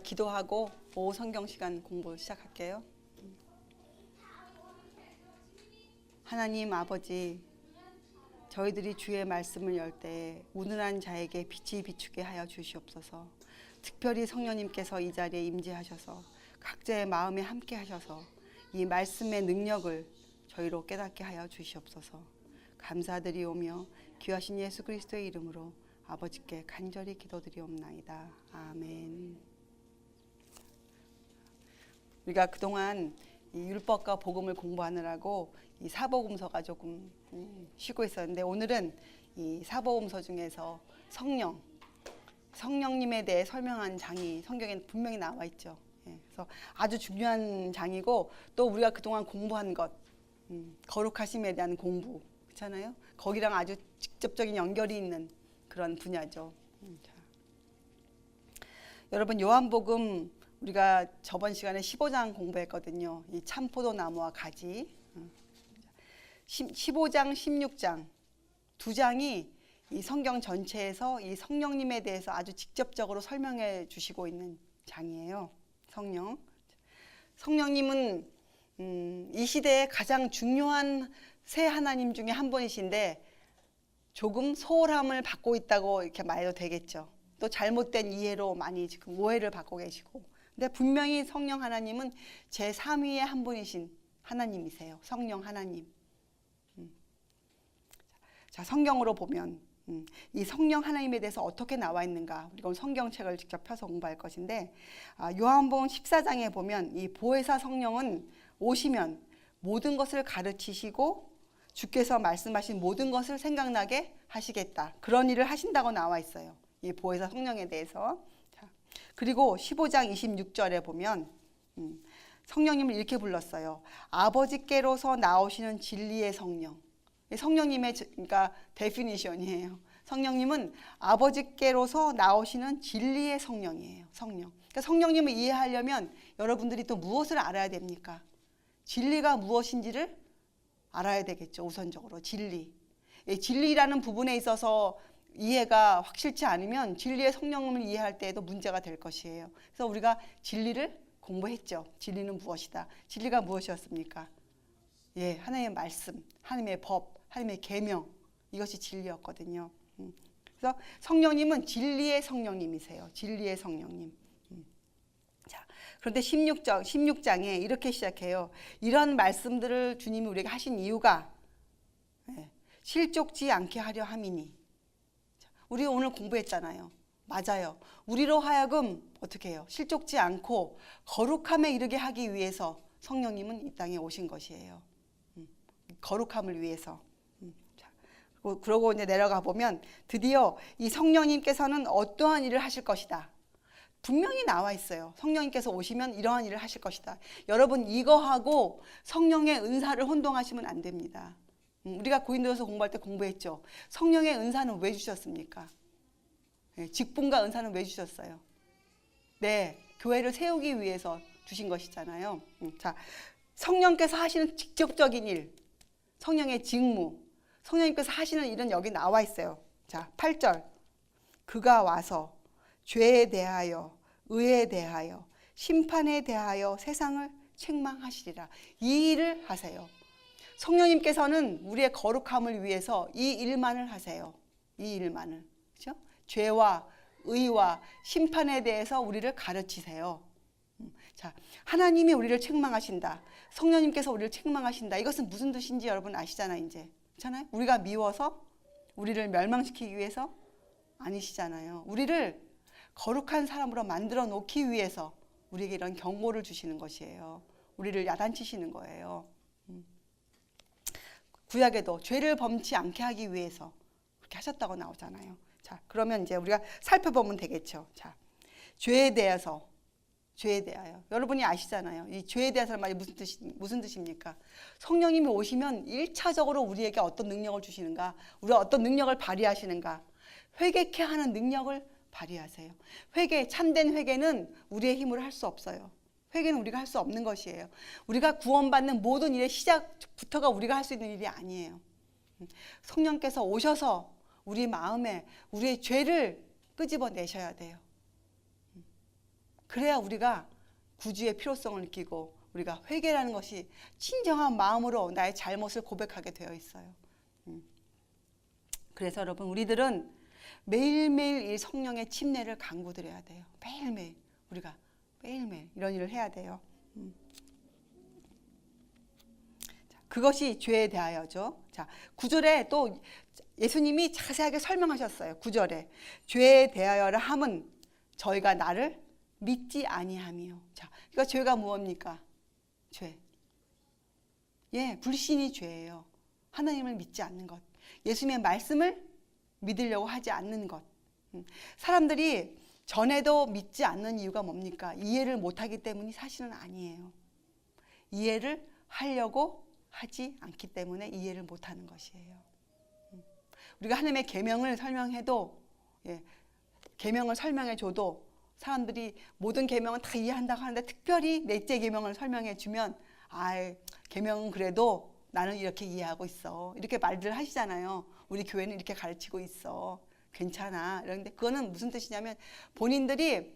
기도하고 오후 성경 시간 공부 시작할게요. 하나님 아버지, 저희들이 주의 말씀을 열 때 우둔한 자에게 빛이 비추게 하여 주시옵소서. 특별히 성령님께서 이 자리에 임재하셔서 각자의 마음에 함께 하셔서 이 말씀의 능력을 저희로 깨닫게 하여 주시옵소서. 감사드리오며 귀하신 예수 그리스도의 이름으로 아버지께 간절히 기도드리옵나이다. 아멘. 우리가 그동안 이 율법과 복음을 공부하느라고 이 사복음서가 조금 쉬고 있었는데, 오늘은 이 사복음서 중에서 성령님에 대해 설명한 장이 성경에 분명히 나와 있죠. 그래서 아주 중요한 장이고, 또 우리가 그동안 공부한 것, 거룩하심에 대한 공부, 그렇잖아요. 거기랑 아주 직접적인 연결이 있는 그런 분야죠. 여러분, 요한복음 우리가 저번 시간에 15장 공부했거든요. 이 참포도 나무와 가지. 15장, 16장 두 장이 이 성경 전체에서 이 성령님에 대해서 아주 직접적으로 설명해 주시고 있는 장이에요. 성령님은 이 시대에 가장 중요한 새 하나님 중에 한 분이신데, 조금 소홀함을 받고 있다고 이렇게 말해도 되겠죠. 또 잘못된 이해로 많이 지금 오해를 받고 계시고, 근데 분명히 성령 하나님은 제3위의 한 분이신 하나님이세요. 성령 하나님. 자, 성경으로 보면 이 성령 하나님에 대해서 어떻게 나와 있는가, 우리가 성경책을 직접 펴서 공부할 것인데, 요한복음 14장에 보면 이 보혜사 성령은 오시면 모든 것을 가르치시고 주께서 말씀하신 모든 것을 생각나게 하시겠다, 그런 일을 하신다고 나와 있어요. 이 보혜사 성령에 대해서. 자, 그리고 15장 26절에 보면 성령님을 이렇게 불렀어요. 아버지께로서 나오시는 진리의 성령. 성령님의 그러니까 데피니션이에요. 성령님은 아버지께로서 나오시는 진리의 성령이에요. 성령. 그러니까 성령님을 이해하려면 여러분들이 또 무엇을 알아야 됩니까? 진리가 무엇인지를 알아야 되겠죠. 우선적으로 진리. 진리라는 부분에 있어서 이해가 확실치 않으면 진리의 성령님을 이해할 때에도 문제가 될 것이에요. 그래서 우리가 진리를 공부했죠. 진리는 무엇이다. 진리가 무엇이었습니까? 하나님의 말씀, 하나님의 법, 하나님의 계명, 이것이 진리였거든요. 그래서 성령님은 진리의 성령님이세요. 진리의 성령님. 자, 그런데 16장에 이렇게 시작해요. 이런 말씀들을 주님이 우리에게 하신 이유가 실족지 않게 하려 함이니. 우리 오늘 공부했잖아요. 맞아요. 우리로 하여금 어떻게 해요? 실족지 않고 거룩함에 이르게 하기 위해서 성령님은 이 땅에 오신 것이에요. 거룩함을 위해서. 그러고 이제 내려가 보면 드디어 이 성령님께서는 어떠한 일을 하실 것이다. 분명히 나와 있어요. 성령님께서 오시면 이러한 일을 하실 것이다. 여러분, 이거하고 성령의 은사를 혼동하시면 안 됩니다. 우리가 고린도전서 공부할 때 공부했죠. 성령의 은사는 왜 주셨습니까? 직분과 은사는 왜 주셨어요? 교회를 세우기 위해서 주신 것이잖아요. 자, 성령께서 하시는 직접적인 일, 성령의 직무, 성령님께서 하시는 일은 여기 나와 있어요. 자, 8절. 그가 와서 죄에 대하여, 의에 대하여, 심판에 대하여 세상을 책망하시리라. 이 일을 하세요. 성령님께서는 우리의 거룩함을 위해서 이 일만을 하세요. 이 일만을. 그렇죠? 죄와 의와 심판에 대해서 우리를 가르치세요. 자, 하나님이 우리를 책망하신다. 성령님께서 우리를 책망하신다. 이것은 무슨 뜻인지 여러분 아시잖아요, 이제. 그렇잖아요? 우리가 미워서 우리를 멸망시키기 위해서 아니시잖아요. 우리를 거룩한 사람으로 만들어 놓기 위해서 우리에게 이런 경고를 주시는 것이에요. 우리를 야단치시는 거예요. 구약에도 죄를 범치 않게 하기 위해서 그렇게 하셨다고 나오잖아요. 자, 그러면 이제 우리가 살펴보면 되겠죠. 자, 죄에 대하여. 여러분이 아시잖아요. 이 죄에 대해서는 말이 무슨 뜻입니까? 성령님이 오시면 1차적으로 우리에게 어떤 능력을 주시는가? 우리가 어떤 능력을 발휘하시는가? 회개케 하는 능력을 발휘하세요. 참된 회개는 우리의 힘으로 할 수 없어요. 회개는 우리가 할 수 없는 것이에요. 우리가 구원받는 모든 일의 시작부터가 우리가 할 수 있는 일이 아니에요. 성령께서 오셔서 우리 마음에 우리의 죄를 끄집어내셔야 돼요. 그래야 우리가 구주의 필요성을 느끼고 우리가 회개라는 것이 진정한 마음으로 나의 잘못을 고백하게 되어 있어요. 그래서 여러분, 우리들은 매일매일 이 성령의 침례를 간구드려야 돼요. 매일매일 우리가 매일매일 이런 일을 해야 돼요. 그것이 죄에 대하여죠. 자, 9절에 또 예수님이 자세하게 설명하셨어요. 9절에 죄에 대하여라 함은 저희가 나를 믿지 아니함이요. 자, 그러니까 죄가 무엇입니까? 죄. 예, 불신이 죄예요. 하나님을 믿지 않는 것. 예수님의 말씀을 믿으려고 하지 않는 것. 사람들이 전에도 믿지 않는 이유가 뭡니까? 이해를 못하기 때문이 사실은 아니에요. 이해를 하려고 하지 않기 때문에 이해를 못하는 것이에요. 우리가 하나님의 계명을 설명해도, 계명을 설명해줘도 사람들이 모든 계명은 다 이해한다고 하는데 특별히 넷째 계명을 설명해주면 계명은 그래도 나는 이렇게 이해하고 있어. 이렇게 말들 하시잖아요. 우리 교회는 이렇게 가르치고 있어. 괜찮아. 이런데 그거는 무슨 뜻이냐면 본인들이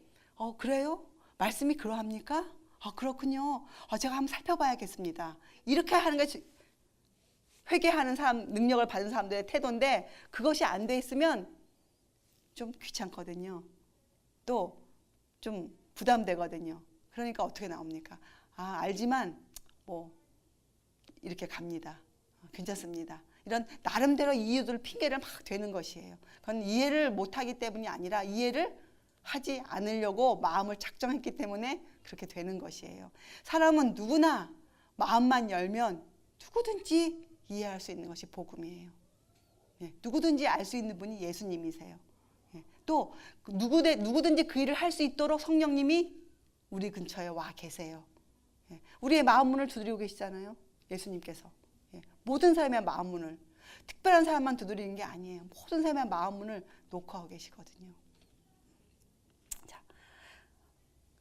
그래요? 말씀이 그러합니까? 그렇군요. 제가 한번 살펴봐야겠습니다. 이렇게 하는 게 회개하는 사람, 능력을 받은 사람들의 태도인데 그것이 안 돼 있으면 좀 귀찮거든요. 또 좀 부담되거든요. 그러니까 어떻게 나옵니까? 알지만 뭐 이렇게 갑니다. 괜찮습니다. 이런 나름대로 이유들 핑계를 막 대는 것이에요. 그건 이해를 못하기 때문이 아니라 이해를 하지 않으려고 마음을 작정했기 때문에 그렇게 되는 것이에요. 사람은 누구나 마음만 열면 누구든지 이해할 수 있는 것이 복음이에요. 누구든지 알 수 있는 분이 예수님이세요. 또 누구든지 그 일을 할 수 있도록 성령님이 우리 근처에 와 계세요. 우리의 마음 문을 두드리고 계시잖아요. 예수님께서. 모든 사람의 마음 문을, 특별한 사람만 두드리는 게 아니에요. 모든 사람의 마음 문을 놓고 하고 계시거든요. 자,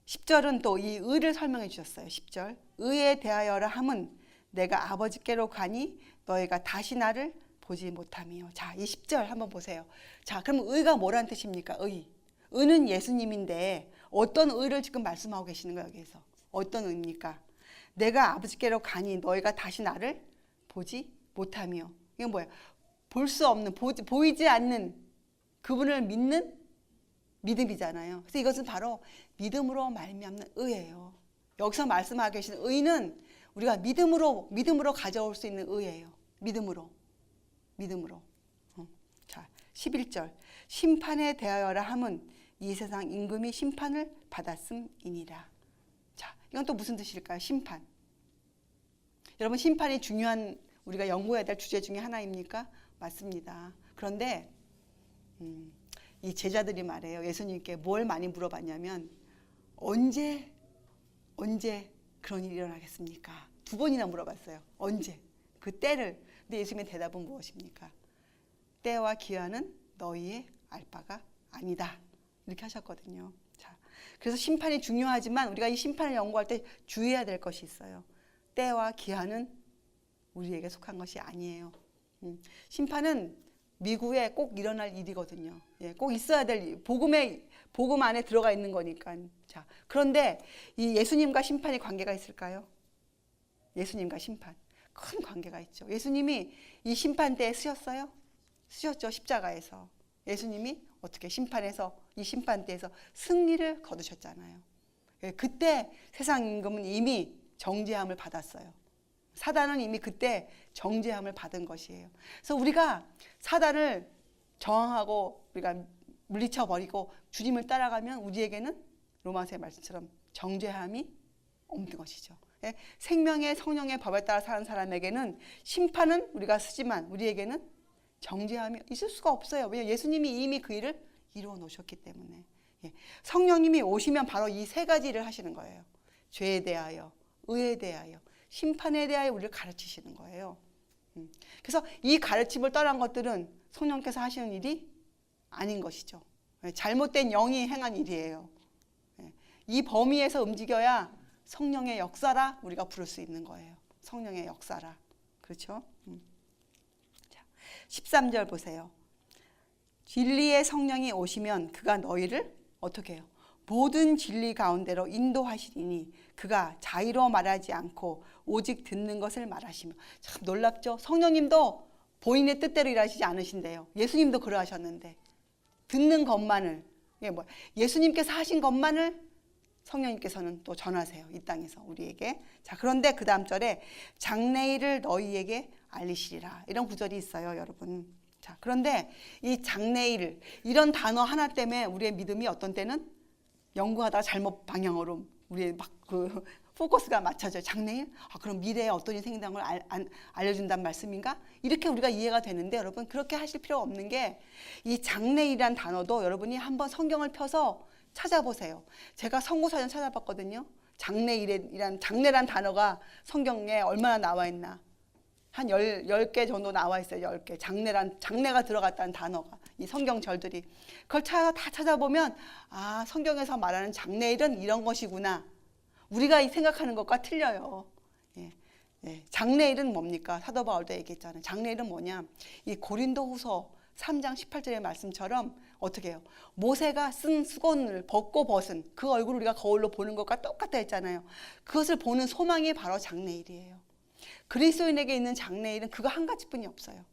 10절은 또 이 의를 설명해 주셨어요. 10절. 의에 대하여라 함은 내가 아버지께로 가니 너희가 다시 나를 보지 못함이요. 자, 이 10절 한번 보세요. 자, 그럼 의가 뭐라는 뜻입니까? 의는 예수님인데 어떤 의를 지금 말씀하고 계시는 거예요, 여기에서. 어떤 의입니까? 내가 아버지께로 가니 너희가 다시 나를 보지 못함이요. 이건 뭐예요? 볼 수 없는, 보이지 않는 그분을 믿는 믿음이잖아요. 그래서 이것은 바로 믿음으로 말미암는 의예요. 여기서 말씀하고 계시는 의는 우리가 믿음으로 가져올 수 있는 의예요. 믿음으로. 자, 11절. 심판에 대하여라 함은 이 세상 임금이 심판을 받았음이니라. 자, 이건 또 무슨 뜻일까요? 심판. 여러분, 심판이 중요한 우리가 연구해야 될 주제 중에 하나입니까? 맞습니다. 그런데 이 제자들이 말해요. 예수님께 뭘 많이 물어봤냐면 언제 그런 일이 일어나겠습니까? 2번이나 물어봤어요. 언제? 그 때를. 근데 예수님의 대답은 무엇입니까? 때와 기한은 너희의 알 바가 아니다. 이렇게 하셨거든요. 자, 그래서 심판이 중요하지만 우리가 이 심판을 연구할 때 주의해야 될 것이 있어요. 때와 기한은 우리에게 속한 것이 아니에요. 심판은 미국에 꼭 일어날 일이거든요. 꼭 있어야 될 일. 복음 안에 들어가 있는 거니까. 자, 그런데 이 예수님과 심판이 관계가 있을까요? 예수님과 심판. 큰 관계가 있죠. 예수님이 이 심판대에 쓰셨어요? 쓰셨죠. 십자가에서. 예수님이 어떻게 이 심판대에서 승리를 거두셨잖아요. 그때 세상 임금은 이미 정죄함을 받았어요. 사단은 이미 그때 정죄함을 받은 것이에요. 그래서 우리가 사단을 저항하고 우리가 물리쳐 버리고 주님을 따라가면 우리에게는 로마서의 말씀처럼 정죄함이 없는 것이죠. 생명의 성령의 법에 따라 사는 사람에게는 심판은 우리가 쓰지만 우리에게는 정죄함이 있을 수가 없어요. 왜냐하면 예수님이 이미 그 일을 이루어 놓으셨기 때문에. 성령님이 오시면 바로 이 3가지를 하시는 거예요. 죄에 대하여, 의에 대하여, 심판에 대하여 우리를 가르치시는 거예요. 그래서 이 가르침을 떠난 것들은 성령께서 하시는 일이 아닌 것이죠. 잘못된 영이 행한 일이에요. 이 범위에서 움직여야 성령의 역사라 우리가 부를 수 있는 거예요. 성령의 역사라. 그렇죠? 자, 13절 보세요. 진리의 성령이 오시면 그가 너희를 어떻게 해요? 모든 진리 가운데로 인도하시리니 그가 자의로 말하지 않고 오직 듣는 것을 말하시며. 참 놀랍죠? 성령님도 본인의 뜻대로 일하시지 않으신대요. 예수님도 그러하셨는데 듣는 것만을, 예수님께서 하신 것만을 성령님께서는 또 전하세요. 이 땅에서 우리에게. 자, 그런데 그 다음 절에 장래일을 너희에게 알리시리라, 이런 구절이 있어요, 여러분. 자, 그런데 이 장래일, 이런 단어 하나 때문에 우리의 믿음이 어떤 때는 연구하다가 잘못 방향으로 우리의 막 포커스가 맞춰져요. 장래일? 그럼 미래에 어떤 일이 생긴다는 걸 알려준다는 말씀인가? 이렇게 우리가 이해가 되는데, 여러분 그렇게 하실 필요가 없는 게, 이 장래일이란 단어도 여러분이 한번 성경을 펴서 찾아보세요. 제가 선구사전 찾아봤거든요. 장래란 단어가 성경에 얼마나 나와 있나. 한 10개 정도 나와 있어요. 10개. 장래가 들어갔다는 단어가, 이 성경 절들이. 그걸 다 찾아보면, 성경에서 말하는 장래일은 이런 것이구나. 우리가 생각하는 것과 틀려요. 장래일은 뭡니까? 사도 바울도 얘기했잖아요. 장래일은 뭐냐? 이 고린도후서 3장 18절의 말씀처럼 어떻게 해요? 모세가 쓴 수건을 벗고 벗은 그 얼굴을 우리가 거울로 보는 것과 똑같다 했잖아요. 그것을 보는 소망이 바로 장래일이에요. 그리스도인에게 있는 장래일은 그거 한 가지뿐이 없어요.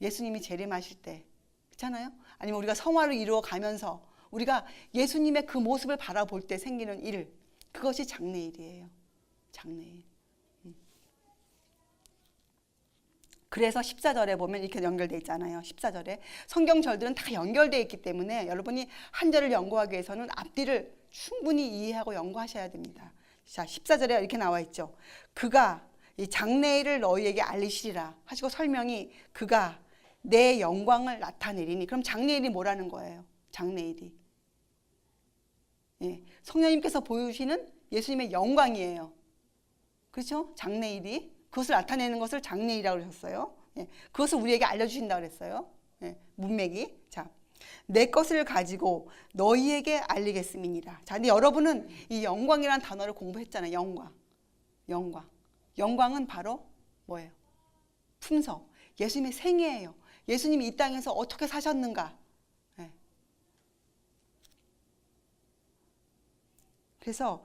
예수님이 재림하실 때, 그렇잖아요? 아니면 우리가 성화를 이루어 가면서 우리가 예수님의 그 모습을 바라볼 때 생기는 일, 그것이 장래일이에요. 장래일. 그래서 14절에 보면 이렇게 연결되어 있잖아요. 14절에 성경 절들은 다 연결되어 있기 때문에 여러분이 한 절을 연구하기 위해서는 앞뒤를 충분히 이해하고 연구하셔야 됩니다. 자, 14절에 이렇게 나와 있죠. 그가 이 장래일을 너희에게 알리시리라 하시고, 설명이 그가 내 영광을 나타내리니. 그럼 장래일이 뭐라는 거예요? 장래일이, 성령님께서 보여주시는 예수님의 영광이에요. 그렇죠? 장래일이. 그것을 나타내는 것을 장래일이라고 그러셨어요. 그것을 우리에게 알려주신다고 그랬어요. 문맥이. 자, 내 것을 가지고 너희에게 알리겠음이니라. 자, 근데 여러분은 이 영광이라는 단어를 공부했잖아요. 영광은 바로 뭐예요? 품석. 예수님의 생애예요. 예수님이 이 땅에서 어떻게 사셨는가. 그래서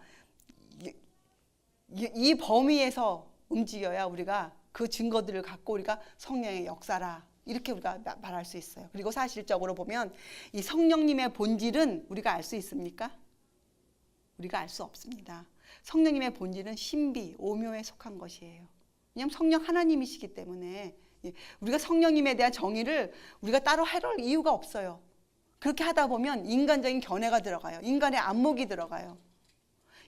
이 범위에서 움직여야 우리가 그 증거들을 갖고 우리가 성령의 역사라, 이렇게 우리가 말할 수 있어요. 그리고 사실적으로 보면 이 성령님의 본질은 우리가 알 수 있습니까? 우리가 알 수 없습니다. 성령님의 본질은 신비, 오묘에 속한 것이에요. 왜냐하면 성령 하나님이시기 때문에 우리가 성령님에 대한 정의를 우리가 따로 할 이유가 없어요. 그렇게 하다 보면 인간적인 견해가 들어가요. 인간의 안목이 들어가요.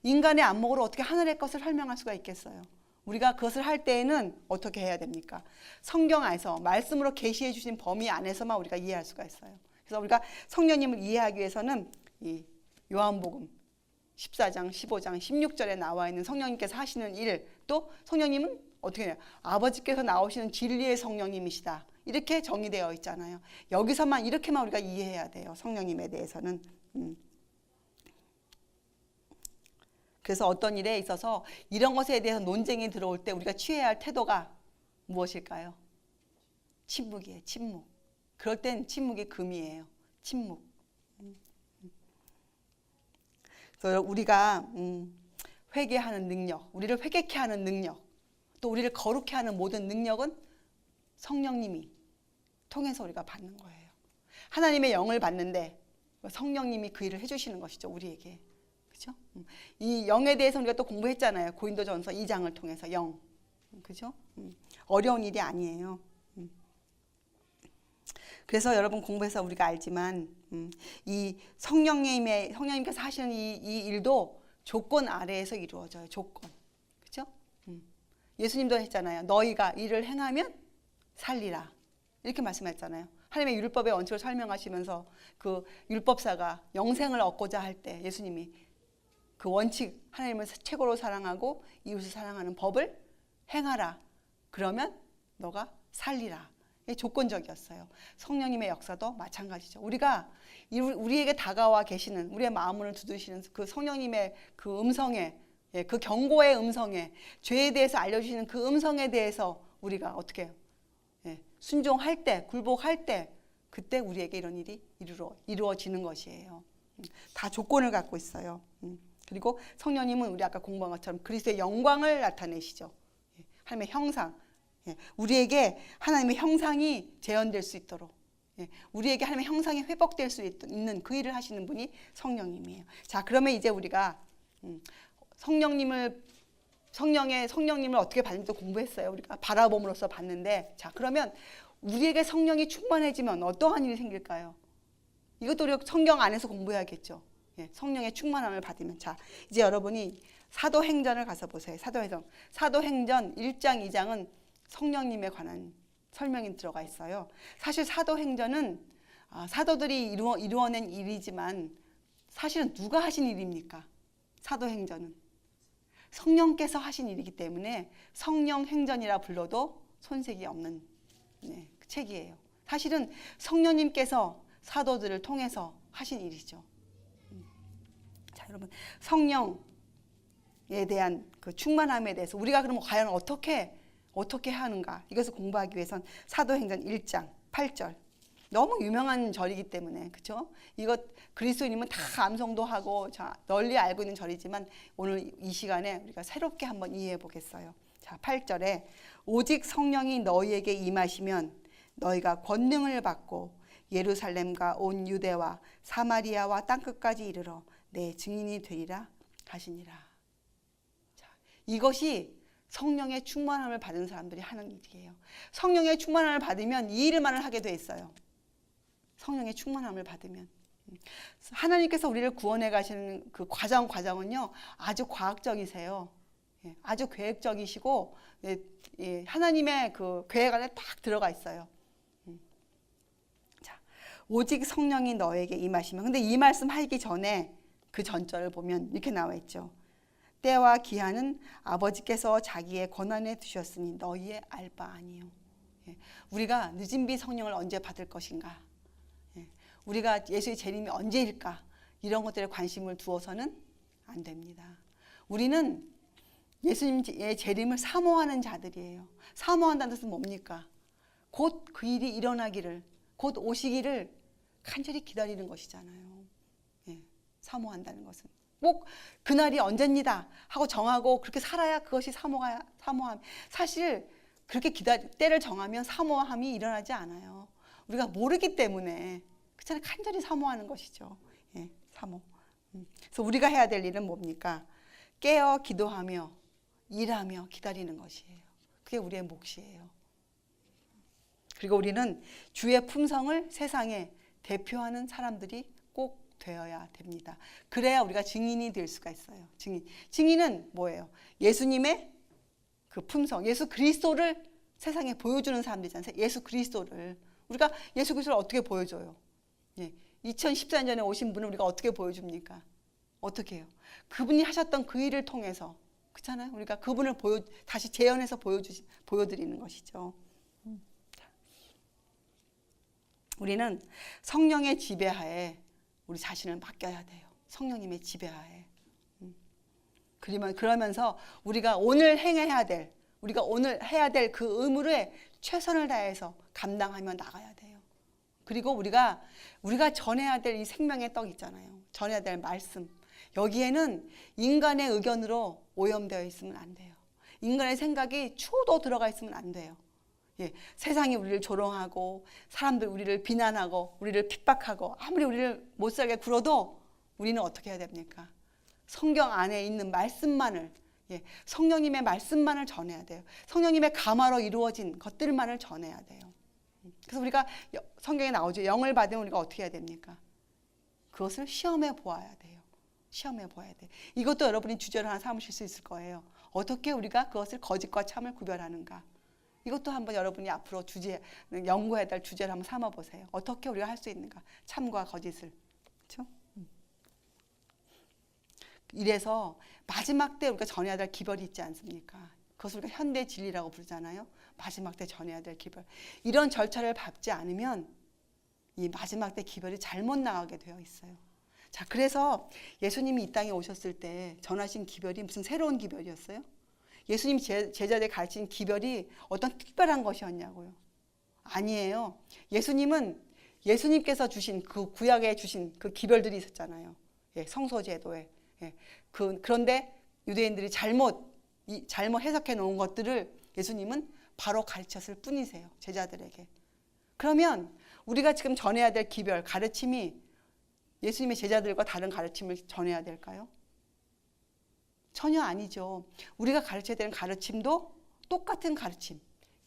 인간의 안목으로 어떻게 하늘의 것을 설명할 수가 있겠어요? 우리가 그것을 할 때에는 어떻게 해야 됩니까? 성경 안에서 말씀으로 계시해 주신 범위 안에서만 우리가 이해할 수가 있어요. 그래서 우리가 성령님을 이해하기 위해서는 이 요한복음 14장, 15장, 16절에 나와 있는 성령님께서 하시는 일, 또 성령님은 어떻게 해요? 아버지께서 나오시는 진리의 성령님이시다. 이렇게 정의되어 있잖아요. 여기서만 이렇게만 우리가 이해해야 돼요. 성령님에 대해서는. 그래서 어떤 일에 있어서 이런 것에 대해서 논쟁이 들어올 때 우리가 취해야 할 태도가 무엇일까요? 침묵이에요. 침묵. 그럴 땐 침묵이 금이에요. 침묵. 그래서 우리가 회개하는 능력, 우리를 회개케 하는 능력, 또 우리를 거룩케 하는 모든 능력은 성령님이 통해서 우리가 받는 거예요. 하나님의 영을 받는데 성령님이 그 일을 해주시는 것이죠. 우리에게. 그죠? 이 영에 대해서 우리가 또 공부했잖아요. 고린도전서 2장을 통해서 영. 그죠? 어려운 일이 아니에요. 그래서 여러분 공부해서 우리가 알지만 이 성령님께서 하시는 이 일도 조건 아래에서 이루어져요. 조건. 그죠? 예수님도 했잖아요. 너희가 이를 행하면 살리라. 이렇게 말씀했잖아요. 하나님의 율법의 원칙을 설명하시면서 그 율법사가 영생을 얻고자 할 때 예수님이 그 원칙, 하나님을 최고로 사랑하고 이웃을 사랑하는 법을 행하라. 그러면 너가 살리라. 이게 조건적이었어요. 성령님의 역사도 마찬가지죠. 우리가 우리에게 다가와 계시는, 우리의 마음을 두드리시는 그 성령님의 그 음성에, 그 경고의 음성에, 죄에 대해서 알려주시는 그 음성에 대해서 우리가 어떻게 해요? 순종할 때, 굴복할 때, 그때 우리에게 이런 일이 이루어지는 것이에요. 다 조건을 갖고 있어요. 그리고 성령님은 우리 아까 공부한 것처럼 그리스도의 영광을 나타내시죠. 하나님의 형상. 우리에게 하나님의 형상이 재현될 수 있도록, 우리에게 하나님의 형상이 회복될 수 있는 그 일을 하시는 분이 성령님이에요. 자, 그러면 이제 우리가 성령님을 어떻게 받는지 공부했어요. 우리가 바라봄으로써 봤는데, 자, 그러면 우리에게 성령이 충만해지면 어떠한 일이 생길까요? 이것도 우리가 성경 안에서 공부해야겠죠. 성령의 충만함을 받으면. 자, 이제 여러분이 사도행전을 가서 보세요. 사도행전 1장, 2장은 성령님에 관한 설명이 들어가 있어요. 사실 사도행전은 사도들이 이루어낸 일이지만 사실은 누가 하신 일입니까? 사도행전은 성령께서 하신 일이기 때문에 성령행전이라 불러도 손색이 없는 책이에요. 사실은 성령님께서 사도들을 통해서 하신 일이죠. 자, 여러분, 성령에 대한 그 충만함에 대해서 우리가 그러면 과연 어떻게 하는가, 이것을 공부하기 위해선 사도행전 1장 8절, 너무 유명한 절이기 때문에, 그렇죠? 이것 그리스도인이면 다 암송도 하고 널리 알고 있는 절이지만 오늘 이 시간에 우리가 새롭게 한번 이해해 보겠어요. 자, 8절에 오직 성령이 너희에게 임하시면 너희가 권능을 받고 예루살렘과 온 유대와 사마리아와 땅끝까지 이르러 내 증인이 되리라 하시니라. 자, 이것이 성령의 충만함을 받은 사람들이 하는 일이에요. 성령의 충만함을 받으면 이 일만을 하게 돼 있어요. 성령의 충만함을 받으면 하나님께서 우리를 구원해 가시는 그 과정은요 아주 과학적이세요. 아주 계획적이시고 하나님의 그 계획 안에 딱 들어가 있어요. 자, 오직 성령이 너에게 임하시면, 근데 이 말씀 하기 전에 그 전절을 보면 이렇게 나와 있죠. 때와 기한은 아버지께서 자기의 권한에 두셨으니 너희의 알 바 아니요. 우리가 늦은 비 성령을 언제 받을 것인가, 우리가 예수의 재림이 언제일까, 이런 것들에 관심을 두어서는 안 됩니다. 우리는 예수님의 재림을 사모하는 자들이에요. 사모한다는 뜻은 뭡니까? 곧 그 일이 일어나기를, 곧 오시기를 간절히 기다리는 것이잖아요. 사모한다는 것은 꼭 그날이 언제입니다 하고 정하고 그렇게 살아야 그것이 사모함. 사실 그렇게 때를 정하면 사모함이 일어나지 않아요. 우리가 모르기 때문에 그렇잖아요. 간절히 사모하는 것이죠. 사모. 그래서 우리가 해야 될 일은 뭡니까? 깨어 기도하며 일하며 기다리는 것이에요. 그게 우리의 몫이에요. 그리고 우리는 주의 품성을 세상에 대표하는 사람들이 꼭 되어야 됩니다. 그래야 우리가 증인이 될 수가 있어요. 증인은 뭐예요? 예수님의 그 품성, 예수 그리스도를 세상에 보여주는 사람들이잖아요. 예수 그리스도를. 우리가 예수 그리스도를 어떻게 보여줘요? 2014년 전에 오신 분을 우리가 어떻게 보여줍니까? 어떻게 해요? 그분이 하셨던 그 일을 통해서, 그렇잖아요. 우리가 그분을 다시 재현해서 보여드리는 것이죠. 우리는 성령의 지배하에 우리 자신을 맡겨야 돼요. 성령님의 지배하에. 그러면서 우리가 오늘 해야 될 그 의무를 최선을 다해서 감당하며 나가야 돼요. 그리고 우리가 전해야 될 이 생명의 떡 있잖아요. 전해야 될 말씀. 여기에는 인간의 의견으로 오염되어 있으면 안 돼요. 인간의 생각이 추도 들어가 있으면 안 돼요. 세상이 우리를 조롱하고 사람들 우리를 비난하고 우리를 핍박하고 아무리 우리를 못살게 굴어도 우리는 어떻게 해야 됩니까? 성경 안에 있는 말씀만을, 성령님의 말씀만을 전해야 돼요. 성령님의 감화로 이루어진 것들만을 전해야 돼요. 그래서 우리가 성경에 나오죠. 영을 받으면 우리가 어떻게 해야 됩니까? 그것을 시험해 보아야 돼요. 시험해 보아야 돼요. 이것도 여러분이 주제로 하나 삼으실 수 있을 거예요. 어떻게 우리가 그것을 거짓과 참을 구별하는가. 이것도 한번 여러분이 앞으로 연구해야 될 주제를 한번 삼아보세요. 어떻게 우리가 할 수 있는가. 참과 거짓을. 그렇죠? 이래서 마지막 때 우리가 전해야 될 기별이 있지 않습니까? 그것을 우리가 현대 진리라고 부르잖아요. 마지막 때 전해야 될 기별. 이런 절차를 밟지 않으면 이 마지막 때 기별이 잘못 나가게 되어 있어요. 자, 그래서 예수님이 이 땅에 오셨을 때 전하신 기별이 무슨 새로운 기별이었어요? 예수님 제자들에 가르친 기별이 어떤 특별한 것이었냐고요? 아니에요. 예수님은 예수님께서 주신 그 구약에 주신 그 기별들이 있었잖아요. 예, 성소제도에. 예, 그런데 유대인들이 잘못 해석해 놓은 것들을 예수님은 바로 가르쳤을 뿐이세요. 제자들에게. 그러면 우리가 지금 전해야 될 기별, 가르침이 예수님의 제자들과 다른 가르침을 전해야 될까요? 전혀 아니죠. 우리가 가르쳐야 되는 가르침도 똑같은 가르침,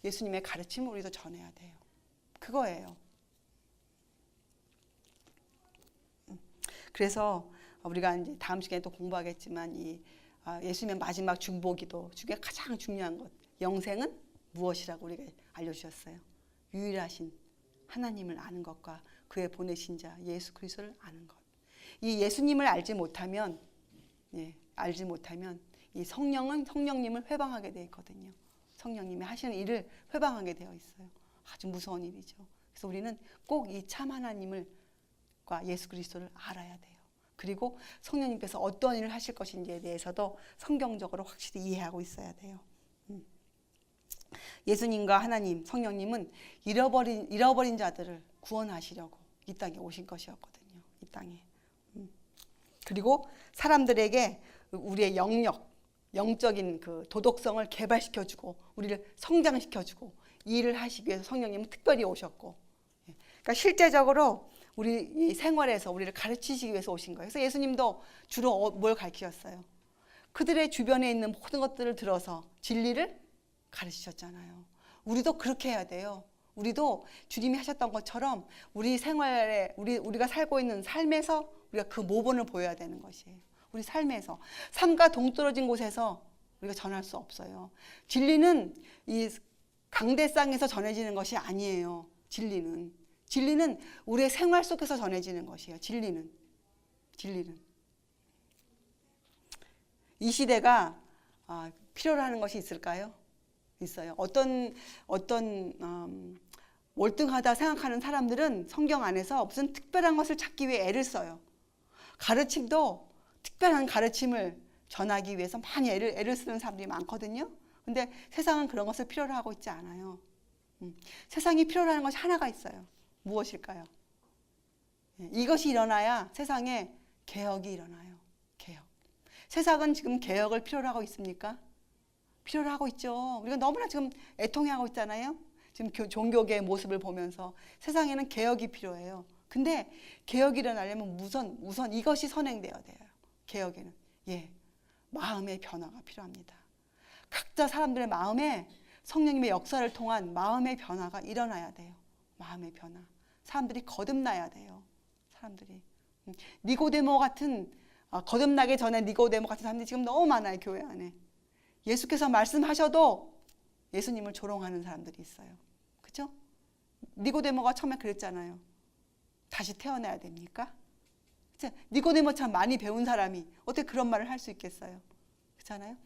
예수님의 가르침을 우리도 전해야 돼요. 그거예요. 그래서 우리가 이제 다음 시간에 또 공부하겠지만 이 예수님의 마지막 중보기도 중에 가장 중요한 것, 영생은 무엇이라고 우리가 알려주셨어요. 유일하신 하나님을 아는 것과 그의 보내신 자 예수 그리스도를 아는 것. 이 예수님을 알지 못하면 이 성령님을 회방하게 되어 있거든요. 성령님이 하시는 일을 회방하게 되어 있어요. 아주 무서운 일이죠. 그래서 우리는 꼭 이 참 하나님과 예수 그리스도를 알아야 돼요. 그리고 성령님께서 어떤 일을 하실 것인지에 대해서도 성경적으로 확실히 이해하고 있어야 돼요. 예수님과 하나님, 성령님은 잃어버린 자들을 구원하시려고 이 땅에 오신 것이었거든요. 이 땅에. 그리고 사람들에게 우리의 영적인 그 도덕성을 개발시켜주고 우리를 성장시켜주고 이 일을 하시기 위해서 성령님은 특별히 오셨고, 그러니까 실제적으로 우리 이 생활에서 우리를 가르치시기 위해서 오신 거예요. 그래서 예수님도 주로 뭘 가르치셨어요? 그들의 주변에 있는 모든 것들을 들어서 진리를 가르치셨잖아요. 우리도 그렇게 해야 돼요. 우리도 주님이 하셨던 것처럼 우리 생활에 우리가 살고 있는 삶에서 우리가 그 모본을 보여야 되는 것이에요. 우리 삶에서 삶과 동떨어진 곳에서 우리가 전할 수 없어요. 진리는 이 강대상에서 전해지는 것이 아니에요. 진리는 우리의 생활 속에서 전해지는 것이에요. 진리는 이 시대가 필요로 하는 것이 있을까요? 있어요. 어떤 월등하다 생각하는 사람들은 성경 안에서 무슨 특별한 것을 찾기 위해 애를 써요. 가르침도 특별한 가르침을 전하기 위해서 많이 애를 쓰는 사람들이 많거든요. 근데 세상은 그런 것을 필요로 하고 있지 않아요. 세상이 필요로 하는 것이 하나가 있어요. 무엇일까요? 이것이 일어나야 세상에 개혁이 일어나요. 개혁. 세상은 지금 개혁을 필요로 하고 있습니까? 필요로 하고 있죠. 우리가 너무나 지금 애통해하고 있잖아요. 지금 종교계의 모습을 보면서 세상에는 개혁이 필요해요. 근데 개혁이 일어나려면 우선 이것이 선행되어야 돼요. 개혁에는 마음의 변화가 필요합니다. 각자 사람들의 마음에 성령님의 역사를 통한 마음의 변화가 일어나야 돼요. 마음의 변화. 사람들이 거듭나야 돼요. 사람들이 니고데모 같은 거듭나기 전에 니고데모 같은 사람들이 지금 너무 많아요. 교회 안에. 예수께서 말씀하셔도 예수님을 조롱하는 사람들이 있어요. 그렇죠? 니고데모가 처음에 그랬잖아요. 다시 태어나야 됩니까? 그렇죠? 니고데모처럼 많이 배운 사람이 어떻게 그런 말을 할 수 있겠어요? 그렇잖아요?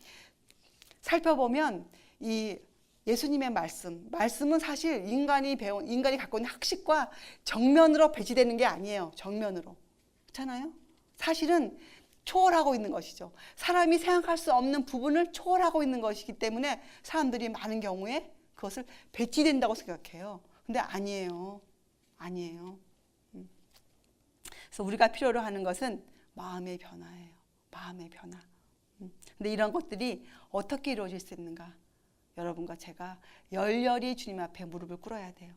살펴보면 이 예수님의 말씀은 사실 인간이 갖고 있는 학식과 정면으로 배치되는 게 아니에요. 정면으로. 그렇잖아요? 사실은 초월하고 있는 것이죠. 사람이 생각할 수 없는 부분을 초월하고 있는 것이기 때문에 사람들이 많은 경우에 그것을 배치된다고 생각해요. 근데 아니에요. 그래서 우리가 필요로 하는 것은 마음의 변화예요. 마음의 변화. 근데 이런 것들이 어떻게 이루어질 수 있는가? 여러분과 제가 열렬히 주님 앞에 무릎을 꿇어야 돼요.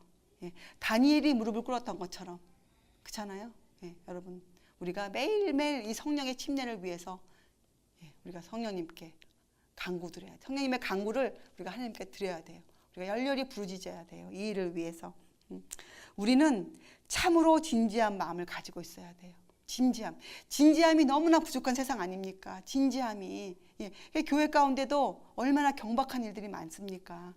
다니엘이 무릎을 꿇었던 것처럼. 그렇잖아요? 여러분, 우리가 매일매일 이 성령의 침례를 위해서 우리가 성령님께 간구드려야 돼요. 성령님의 간구를 우리가 하나님께 드려야 돼요. 우리가 열렬히 부르짖어야 돼요. 이 일을 위해서. 우리는 참으로 진지한 마음을 가지고 있어야 돼요. 진지함이 너무나 부족한 세상 아닙니까? 진지함이. 교회 가운데도 얼마나 경박한 일들이 많습니까?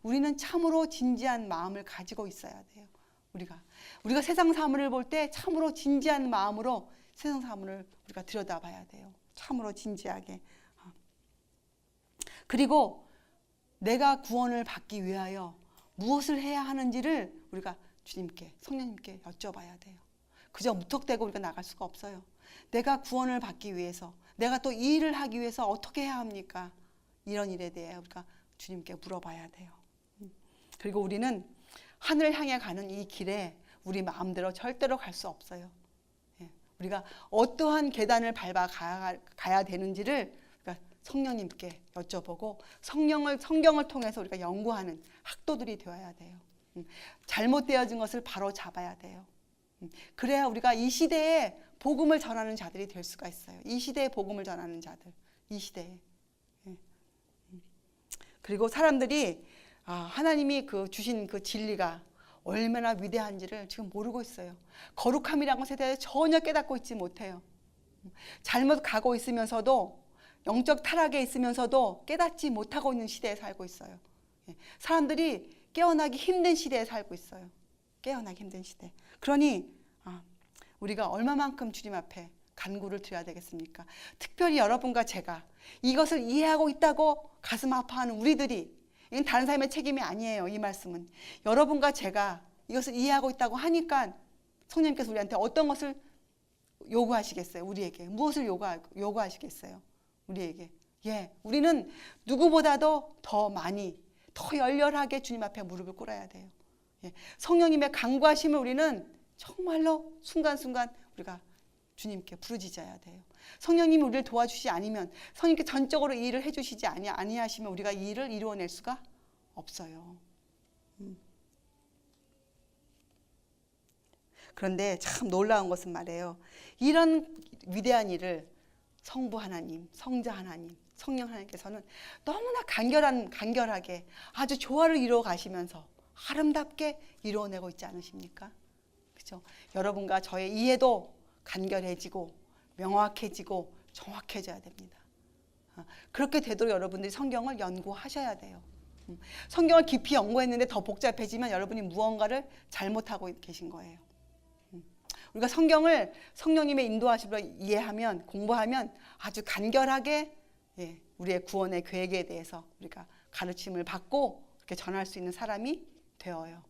우리는 참으로 진지한 마음을 가지고 있어야 돼요. 우리가 세상 사물을 볼 때 참으로 진지한 마음으로 세상 사물을 우리가 들여다봐야 돼요. 참으로 진지하게. 그리고 내가 구원을 받기 위하여 무엇을 해야 하는지를 우리가 주님께, 성령님께 여쭤봐야 돼요. 그저 무턱대고 우리가 나갈 수가 없어요. 내가 구원을 받기 위해서, 내가 또 이 일을 하기 위해서 어떻게 해야 합니까? 이런 일에 대해 우리가 주님께 물어봐야 돼요. 그리고 우리는 하늘 향해 가는 이 길에 우리 마음대로 절대로 갈 수 없어요. 예, 우리가 어떠한 계단을 밟아 가야 되는지를 우리가 성령님께 여쭤보고 성경을 통해서 우리가 연구하는 학도들이 되어야 돼요. 잘못되어진 것을 바로 잡아야 돼요. 그래야 우리가 이 시대에 복음을 전하는 자들이 될 수가 있어요. 이 시대에 복음을 전하는 자들, 이 시대에. 그리고 사람들이 하나님이 주신 그 진리가 얼마나 위대한지를 지금 모르고 있어요. 거룩함이라는 것에 대해 전혀 깨닫고 있지 못해요. 잘못 가고 있으면서도, 영적 타락에 있으면서도 깨닫지 못하고 있는 시대에 살고 있어요. 사람들이 깨어나기 힘든 시대에 살고 있어요. 깨어나기 힘든 시대. 그러니 우리가 얼마만큼 주님 앞에 간구를 드려야 되겠습니까? 특별히 여러분과 제가 이것을 이해하고 있다고 가슴 아파하는 우리들이, 이건 다른 사람의 책임이 아니에요. 이 말씀은 여러분과 제가 이것을 이해하고 있다고 하니까 성령님께서 우리한테 어떤 것을 요구하시겠어요? 우리에게 무엇을 요구하시겠어요? 우리에게. 우리는 누구보다도 더 많이, 더 열렬하게 주님 앞에 무릎을 꿇어야 돼요. 성령님의 간구하심을 우리는 정말로 순간순간 우리가 주님께 부르짖어야 돼요. 성령님이 우리를 도와주시지 않으면, 성령님께 전적으로 이 일을 해주시지 아니하시면 우리가 이 일을 이루어낼 수가 없어요. 그런데 참 놀라운 것은 말이에요. 이런 위대한 일을 성부 하나님, 성자 하나님, 성령 하나님께서는 너무나 간결하게 아주 조화를 이루어 가시면서 아름답게 이루어내고 있지 않으십니까? 그렇죠? 여러분과 저의 이해도 간결해지고 명확해지고 정확해져야 됩니다. 그렇게 되도록 여러분들이 성경을 연구하셔야 돼요. 성경을 깊이 연구했는데 더 복잡해지면 여러분이 무언가를 잘못하고 계신 거예요. 우리가 성경을 성령님의 인도하심으로 이해하면, 공부하면 아주 간결하게 우리의 구원의 계획에 대해서 우리가 가르침을 받고 이렇게 전할 수 있는 사람이 되어요.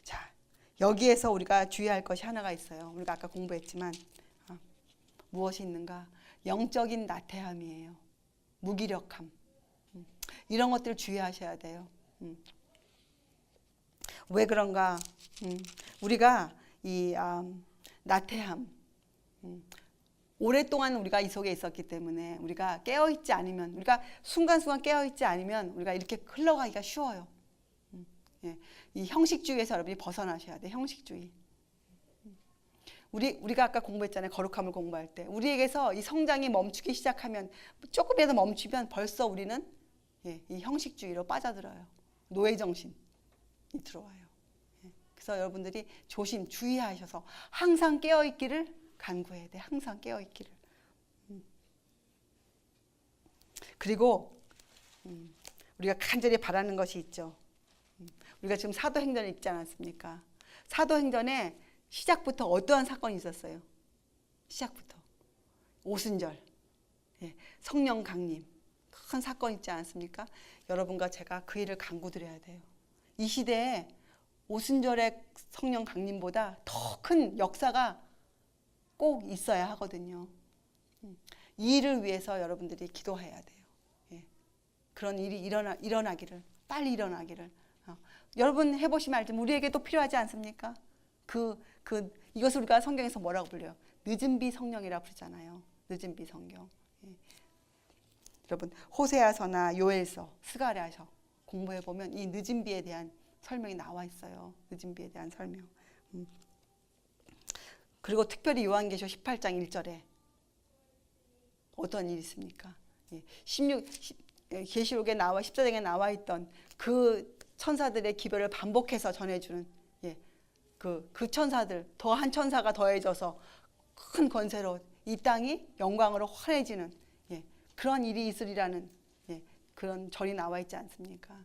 자, 여기에서 우리가 주의할 것이 하나가 있어요. 우리가 아까 공부했지만 무엇이 있는가? 영적인 나태함이에요. 무기력함. 이런 것들을 주의하셔야 돼요. 왜 그런가? 우리가 이 나태함, 오랫동안 우리가 이 속에 있었기 때문에 우리가 깨어있지 않으면, 우리가 순간순간 깨어있지 않으면 우리가 이렇게 흘러가기가 쉬워요. 이 형식주의에서 여러분이 벗어나셔야 돼요. 형식주의. 우리가 아까 공부했잖아요. 거룩함을 공부할 때 우리에게서 이 성장이 멈추기 시작하면, 조금이라도 멈추면 벌써 우리는 이 형식주의로 빠져들어요. 노예정신이 들어와요. 그래서 여러분들이 주의하셔서 항상 깨어있기를 간구해야 돼. 항상 깨어있기를. 그리고 우리가 간절히 바라는 것이 있죠. 우리가 지금 사도행전을 읽지 않았습니까? 사도행전에 시작부터 어떠한 사건이 있었어요? 시작부터 오순절, 성령 강림, 큰 사건 있지 않습니까? 여러분과 제가 그 일을 간구드려야 돼요. 이 시대에 오순절의 성령 강림보다 더 큰 역사가 꼭 있어야 하거든요. 이 일을 위해서 여러분들이 기도해야 돼요. 그런 일이 일어나기를, 빨리 일어나기를. 여러분 해보시면 알지만 우리에게도 필요하지 않습니까? 이것을 우리가 성경에서 뭐라고 불려요? 늦은 비 성령이라고 부르잖아요. 늦은 비 성경. 여러분 호세아서나 요엘서, 스가랴서 공부해 보면 이 늦은 비에 대한 설명이 나와 있어요. 늦은 비에 대한 설명. 그리고 특별히 요한계시록 18장 1절에 어떤 일이 있습니까? 계시록에 나와 14장에 나와 있던 그 천사들의 기별을 반복해서 전해주는 그 천사들, 더한 천사가 더해져서 큰 권세로 이 땅이 영광으로 환해지는 그런 일이 있으리라는 그런 절이 나와 있지 않습니까?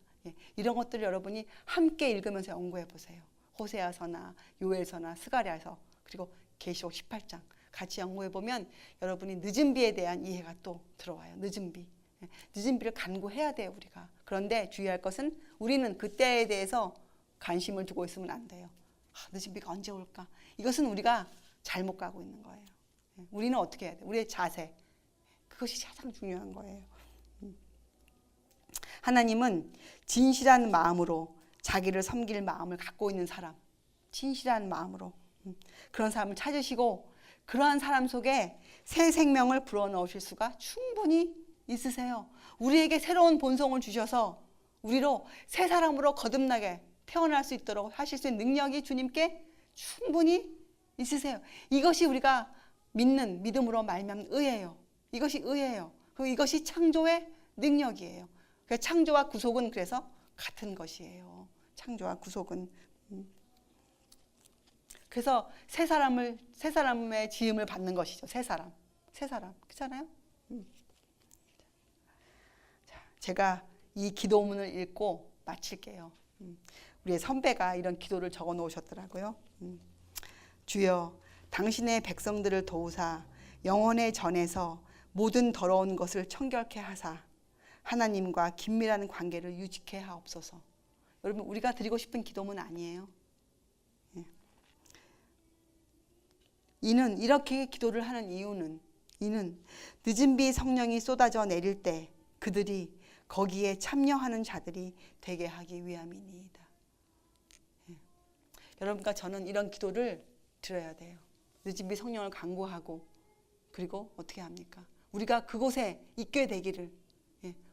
이런 것들을 여러분이 함께 읽으면서 연구해 보세요. 호세아서나 요엘서나 스가랴서, 그리고 계시록 18장 같이 연구해 보면 여러분이 늦은 비에 대한 이해가 또 들어와요. 늦은 비. 늦은 비를 간구해야 돼요, 우리가. 그런데 주의할 것은 우리는 그때에 대해서 관심을 두고 있으면 안 돼요. 늦은 비가 언제 올까? 이것은 우리가 잘못 가고 있는 거예요. 우리는 어떻게 해야 돼요? 우리의 자세. 그것이 가장 중요한 거예요. 하나님은 진실한 마음으로 자기를 섬길 마음을 갖고 있는 사람, 진실한 마음으로 그런 사람을 찾으시고 그러한 사람 속에 새 생명을 불어넣으실 수가 충분히 있으세요. 우리에게 새로운 본성을 주셔서 우리로 새 사람으로 거듭나게 태어날 수 있도록 하실 수 있는 능력이 주님께 충분히 있으세요. 이것이 우리가 믿는 믿음으로 말미암는 의예요. 이것이 의예요. 그리고 이것이 창조의 능력이에요. 창조와 구속은 그래서 같은 것이에요. 창조와 구속은. 그래서 새 사람의 지음을 받는 것이죠. 새 사람. 그렇잖아요? 자, 제가 이 기도문을 읽고 마칠게요. 우리의 선배가 이런 기도를 적어 놓으셨더라고요. 주여, 당신의 백성들을 도우사 영혼의 전에서 모든 더러운 것을 청결케 하사 하나님과 긴밀한 관계를 유지케 하옵소서. 여러분, 우리가 드리고 싶은 기도문 아니에요. 이는 이렇게 기도를 하는 이유는 늦은 비 성령이 쏟아져 내릴 때 그들이 거기에 참여하는 자들이 되게 하기 위함이니이다. 여러분과 저는 이런 기도를 드려야 돼요. 늦은 비 성령을 간구하고 그리고 어떻게 합니까? 우리가 그곳에 있게 되기를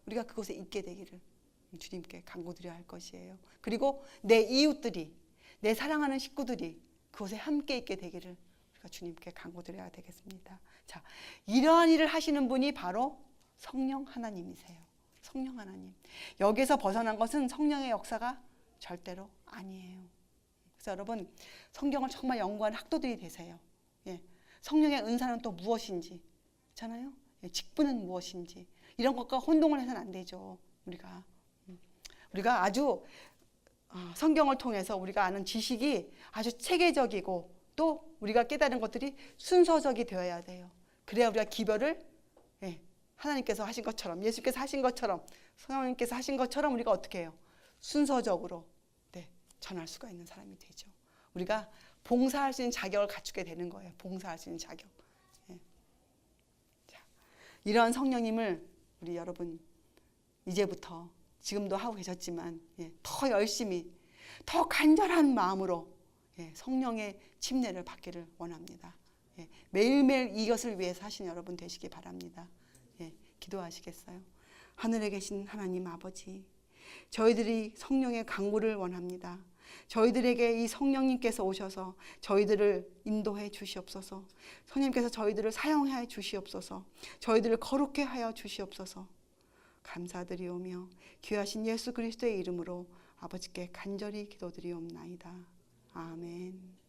우리가 그곳에 있게 되기를 주님께 간구드려야 할 것이에요. 그리고 내 이웃들이 내 사랑하는 식구들이 그곳에 함께 있게 되기를 우리가 주님께 간구드려야 되겠습니다. 자, 이러한 일을 하시는 분이 바로 성령 하나님이세요. 성령 하나님. 여기서 벗어난 것은 성령의 역사가 절대로 아니에요. 그래서 여러분, 성경을 정말 연구하는 학도들이 되세요. 성령의 은사는 또 무엇인지, 있잖아요. 직분은 무엇인지 이런 것과 혼동을 해서는 안 되죠. 우리가 아주 성경을 통해서 우리가 아는 지식이 아주 체계적이고 또 우리가 깨달은 것들이 순서적이 되어야 돼요. 그래야 우리가 기별을 하나님께서 하신 것처럼, 예수께서 하신 것처럼, 성령님께서 하신 것처럼 우리가 어떻게 해요? 순서적으로 전할 수가 있는 사람이 되죠. 우리가 봉사할 수 있는 자격을 갖추게 되는 거예요. 봉사할 수 있는 자격. 자, 이러한 성령님을 우리 여러분 이제부터 지금도 하고 계셨지만 더 열심히 더 간절한 마음으로 성령의 침례를 받기를 원합니다. 매일매일 이것을 위해서 하시는 여러분 되시기 바랍니다. 기도하시겠어요? 하늘에 계신 하나님 아버지, 저희들이 성령의 강구를 원합니다. 저희들에게 이 성령님께서 오셔서 저희들을 인도해 주시옵소서. 성령님께서 저희들을 사용해 주시옵소서. 저희들을 거룩해 하여 주시옵소서. 감사드리오며 귀하신 예수 그리스도의 이름으로 아버지께 간절히 기도드리옵나이다. 아멘.